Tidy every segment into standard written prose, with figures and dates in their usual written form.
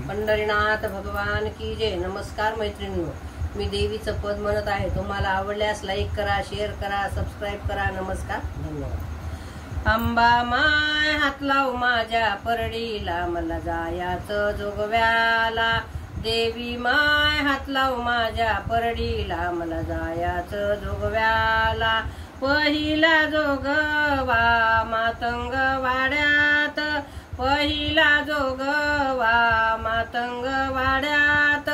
पंढरीनाथ भगवान की जय। नमस्कार मैत्रिणींनो, मी देवीचं पद म्हणत आहे। तुम्हाला आवडल्यास लाईक करा, शेअर करा, सबस्क्राईब करा। नमस्कार, धन्यवाद। अंबा माय हात लाव माझ्या परडीला, मला जायाचं जोगव्याला। देवी माय हात लाव माझ्या परडीला, मला जायाचं जोगव्याला। पहिला जोगवा मातंग वाड्यात, पहिला जोगवा मातंग वाड्यात।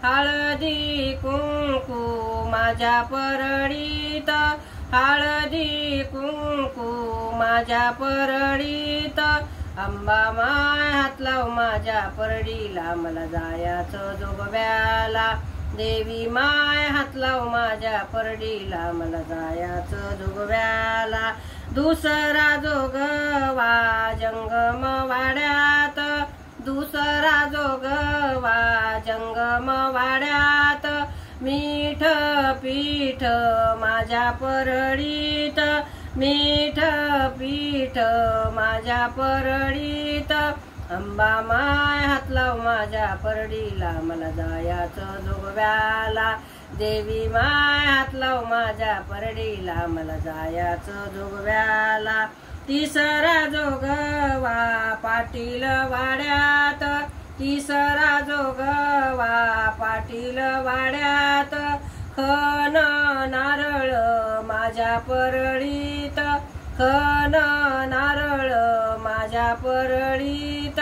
हळदी कुंकू माझ्या परडीत, हळदी कुंकू माझ्या परडीत। अंबा माय हात लाव माझ्या परडीला, मला जायाचं जोगव्याला। देवी माय हात लाव माझ्या परडीला, मला जायाचं जोगव्याला। दुसरा जोगवा जंगम वाड्यात, दुसरा जोगवा जंगम वाड्यात। मीठ पीठ माझ्या परडीत, मीठ पीठ माझ्या परडीत। अंबा माय हात लाव माझ्या परडीला, मला जायाचं जोगव्याला। देवी माय हात लाव माझ्या परडीला, मला जायाचं जोगव्याला। तिसरा जोगवा पाटील वाड्यात, तिसरा जोगवा पाटील वाड्यात। खन नारळ माझ्या परडीत, खन नारळ माझ्या परडीत।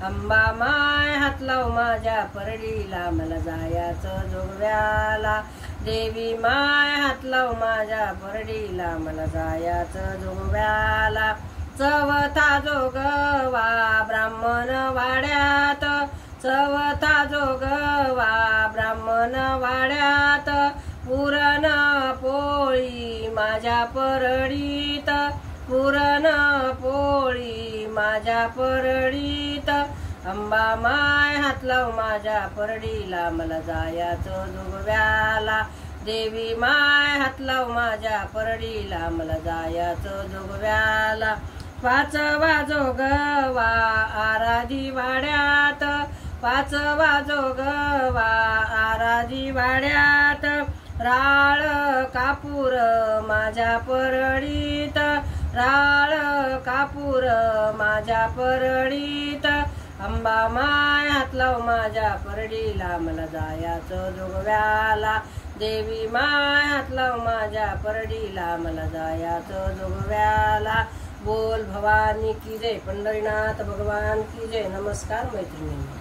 अंबा माय हात लाव माझ्या परडीला, मला जायाचं जोगव्याला। देवी माय हात लाव माझ्या परडीला, मला जायाचं जोगव्याला। चौथा जोगवा ब्राह्मण वाड्यात, चौथा जोगवा ब्राह्मण वाड्यात। पुरण पोळी माझ्या परडीत, पुरण पोळी माझ्या परडीत। अंबा माय हात लाव माझ्या परडीला, मला जायाचं जोगव्याला। देवी माय हात लाव माझ्या परडीला, मला जायाचं जोगव्याला। पाचवा जोगवा आराधी वाड्यात, पाचवा जोगवा आराधी वाड्यात। राळ कापूर माझ्या परडीत, राळ कापूर माझ्या परडीत। अंबा माय हात लाव माझ्या परडीला, मला जायाचं जोगव्याला। देवी माय हात लाव माझ्या परडीला, मला जायाचं जोगव्याला। बोल भवानी की जय, पंढरीनाथ भगवान की जय। नमस्कार मैत्रिणींनो।